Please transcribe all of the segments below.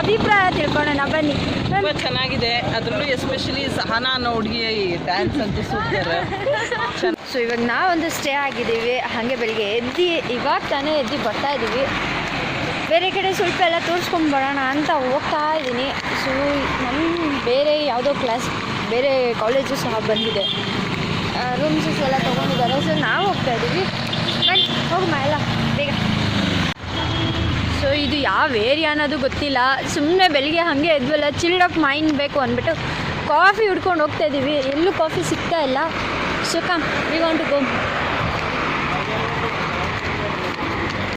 ಅಭಿಪ್ರಾಯ ತಿಳ್ಕೊಳ್ಳೋಣ ಬನ್ನಿ. ತುಂಬ ಚೆನ್ನಾಗಿದೆ, ಅದರಲ್ಲೂ ಎಸ್ಪೆಷಲಿ ಸಹನಾ ಅನ್ನೋ ಹುಡುಗಿ ಡ್ಯಾನ್ಸ್ ಅಂತೂ ಸೂಪರ್. ಸೊ ಇವಾಗ ನಾವೊಂದು ಸ್ಟೇ ಆಗಿದ್ದೀವಿ. ಹಾಗೆ ಬೆಳಿಗ್ಗೆ ಇವಾಗ ತಾನೇ ಎದ್ದು ಬರ್ತಾ ಇದ್ದೀವಿ. ಬೇರೆ ಕಡೆ ಸ್ವಲ್ಪ ಎಲ್ಲ ತೋರಿಸ್ಕೊಂಡು ಬರೋಣ ಅಂತ ಹೋಗ್ತಾ ಇದ್ದೀನಿ. ಸೊ ನಮ್ಮ ಬೇರೆ ಯಾವುದೋ ಬೇರೆ ಕಾಲೇಜು ಸಹ ಬಂದಿದೆ, ರೂಮ್ಸಸ್ ಎಲ್ಲ ತೊಗೊಂಡಿದ್ದಾರೆ. ಸೊ ನಾವು ಹೋಗ್ತಾ ಇದ್ದೀವಿ. ಬನ್ನಿ ಹೋಗಮ್ಮ ಎಲ್ಲ ಬೇಗ. ಸೊ ಇದು ಯಾವ ಏರಿಯಾ ಅನ್ನೋದು ಗೊತ್ತಿಲ್ಲ, ಸುಮ್ಮನೆ ಬೆಳಿಗ್ಗೆ ಹಾಗೆ ಎದ್ವಲ್ಲ, ಚಿಲ್ಡ್ ಆಫ್ ಮೈಂಡ್ ಬೇಕು ಅಂದ್ಬಿಟ್ಟು ಕಾಫಿ ಹುಡ್ಕೊಂಡು ಹೋಗ್ತಾ ಇದ್ದೀವಿ. ಎಲ್ಲೂ ಕಾಫಿ ಸಿಗ್ತಾ ಇಲ್ಲ. So come we want to go.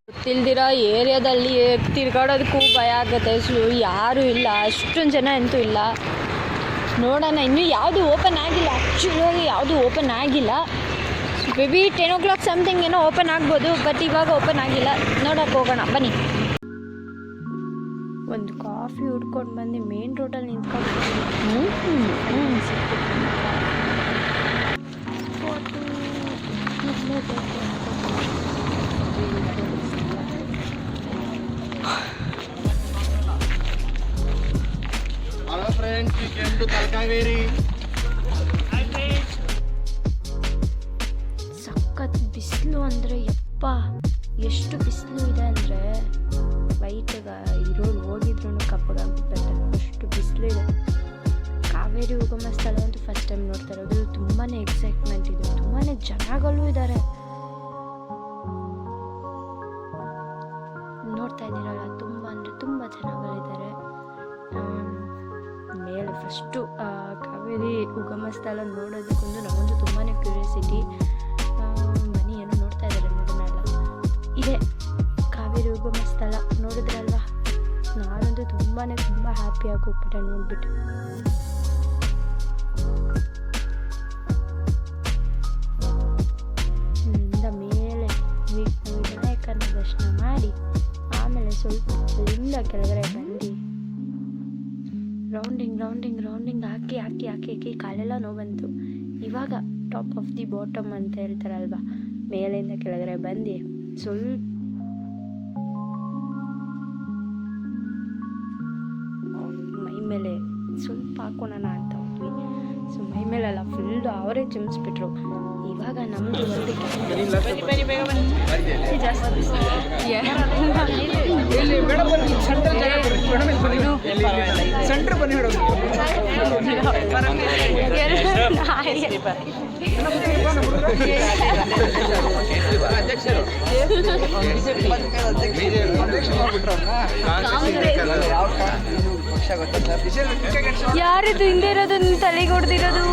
ಗೊತ್ತಿಲ್ದಿರೋ ಏರಿಯಾದಲ್ಲಿ ತಿರ್ಗಾಡೋದಕ್ಕೂ ಭಯ ಆಗುತ್ತೆ. ಸೊ ಯಾರೂ ಇಲ್ಲ, ಅಷ್ಟೊಂದು ಜನ ಅಂತೂ ಇಲ್ಲ. ನೋಡೋಣ, ಇನ್ನೂ ಯಾವುದು ಓಪನ್ ಆಗಿಲ್ಲ. ಆ್ಯಕ್ಚುಲಾಗಿ ಯಾವುದು ಓಪನ್ ಆಗಿಲ್ಲ. ಮೇ ಬಿ 10 o'clock ಸಮಥಿಂಗ್ ಏನೋ ಓಪನ್ ಆಗ್ಬೋದು, ಬಟ್ ಇವಾಗ ಓಪನ್ ಆಗಿಲ್ಲ. ನೋಡೋಕೆ ಹೋಗೋಣ ಬನ್ನಿ. ಒಂದು ಕಾಫಿ ಹುಡ್ಕೊಂಡು ಬಂದು ಮೇನ್ ರೋಡಲ್ಲಿ ನಿಂತ್ಕೊಂಡು Hello friends, we came to Talkaveri. ಸಖತ್ ಬಿಸಿಲು ಅಂದರೆ ಯಪ್ಪ, ಎಷ್ಟು ಬಿಸಿಲು ಇದೆ ಅಂದರೆ ವೈಟಾಗ ಇರೋರು ಹೋಗಿದ್ರು ಕಪ್ಪಗಾಗ್ಬಿಟ್ಟಂತೆ, ಅಷ್ಟು ಬಿಸಿಲು ಇದೆ. ಕಾವೇರಿ ಉಗಮ ಸ್ಥಳ ಅಂತೂ ಫಸ್ಟ್ ಟೈಮ್ ನೋಡ್ತಾ ಇರೋದು. ತುಂಬಾ ಎಕ್ಸೈಟ್ಮೆಂಟ್ ಇದೆ, ತುಂಬಾ ಜನಗಳು ಇದ್ದಾರೆ. ನೋಡ್ತಾ ಇದ್ದೀರಲ್ಲ, ತುಂಬ ಅಂದರೆ ತುಂಬ ಜನಗಳಿದ್ದಾರೆ. ಮೇಲೆ ಫಸ್ಟು ಕಾವೇರಿ ಉಗಮ ಸ್ಥಳ ನೋಡೋದಕ್ಕೊಂದು ನಮ್ಮದು ತುಂಬಾ ಕ್ಯೂರಿಯಾಸಿಟಿ. ಬನ್ನಿ, ಏನೋ ನೋಡ್ತಾ ಇದ್ದಾರೆ, ನೋಡೋಣಲ್ಲ. ಇದೆ ಕಾವೇರಿ ಉಗಮ ಸ್ಥಳ, ನೋಡಿದ್ರಲ್ವಾ? ನಾನಂತೂ ತುಂಬ ಹ್ಯಾಪಿಯಾಗಿ ಹೋಗ್ಬಿಟ್ಟೆ ನೋಡ್ಬಿಟ್ಟು. ಇಲ್ಲಿಂದ ಮೇಲೆ ವಿನಾಯಕನ ದರ್ಶನ ಮಾಡಿ ಆಮೇಲೆ ಸ್ವಲ್ಪ ಅಲ್ಲಿಂದ ಕೆಳಗಡೆ ಬಂದು ರೌಂಡಿಂಗ್ ಹಾಕಿ ಕಾಲೆಲ್ಲ ನೋವು ಬಂತು. ಇವಾಗ ಟಾಪ್ ಆಫ್ ದಿ ಬಾಟಮ್ ಅಂತ ಹೇಳ್ತಾರಲ್ವ, ಮೇಲಿಂದ ಕೆಳಗಡೆ ಬಂದು ಸ್ವಲ್ಪ ಮೈ ಮೇಲೆ ಸ್ವಲ್ಪ ಹಾಕೋಣ ಅಂತ ಹೋದ್ವಿ. ಸೊ ಮೈ ಮೇಲೆಲ್ಲ ಫುಲ್ಲು ಅವರೇ ಚಿಮ್ಸ್ಬಿಟ್ರು. ಇವಾಗ ನಮ್ಮದು ಒಂದು ಯಾರಿದು ಹಿಂದೆ ಇರೋದು, ತಲೆಗೆ ಹೊಡೆದಿರೋದು?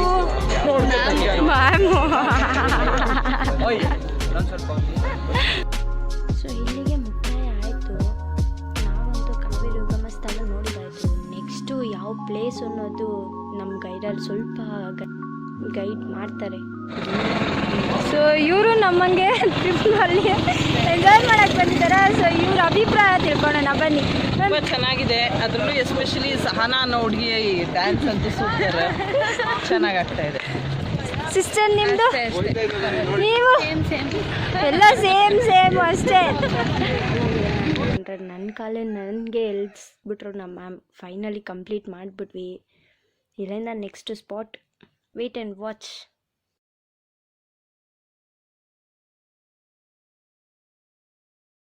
ಸೊ ಇಲ್ಲಿಗೆ ಮುಕ್ತಾಯ ಆಯಿತು. ನಾವಂತೂ ಕಾವೇರಿ ಉಗಮ ಸ್ಥಳ ನೋಡಿದಾಯಿತು. ನೆಕ್ಸ್ಟು ಯಾವ ಪ್ಲೇಸ್ ಅನ್ನೋದು ನಮ್ಮ ಗೈಡಲ್ಲಿ ಸ್ವಲ್ಪ ಗೈಡ್ ಮಾಡ್ತಾರೆ. ಸೊ ಇವರು ನಮ್ಮಂಗೆ ಟ್ರಿಪ್ನಲ್ಲಿ ಎಂಜಾಯ್ ಮಾಡಕ್ಕೆ ಬಂದಿದ್ದಾರೆ. ಸೊ ಇವ್ರ ಅಭಿಪ್ರಾಯ ತಿಳ್ಕೊಳ್ಳೋಣ ಬನ್ನಿ. ತುಂಬ ಚೆನ್ನಾಗಿದೆ, ಅದರಲ್ಲೂ ಎಸ್ಪೆಷಲಿ ಸಹನಾ ಅನ್ನೋ ಹುಡುಗಿ ಡ್ಯಾನ್ಸ್ ಅಂತೂ ಸೂಪರ್, ಚೆನ್ನಾಗಿ ಆಗ್ತಾ ಇದೆ. ಸಿಸ್ಟರ್ ನಿಮ್ಮದು? ನೀವು ಎಲ್ಲ ಸೇಮ್ ಅಷ್ಟೇ. ನನ್ನ ಕಾಲೇ ನನಗೆ ಎಲ್ಸ್ಬಿಟ್ರು ನಮ್ಮ ಮ್ಯಾಮ್. ಫೈನಲಿ ಕಂಪ್ಲೀಟ್ ಮಾಡಿಬಿಟ್ವಿ. ಇಲ್ಲಿಂದ next spot wait and watch.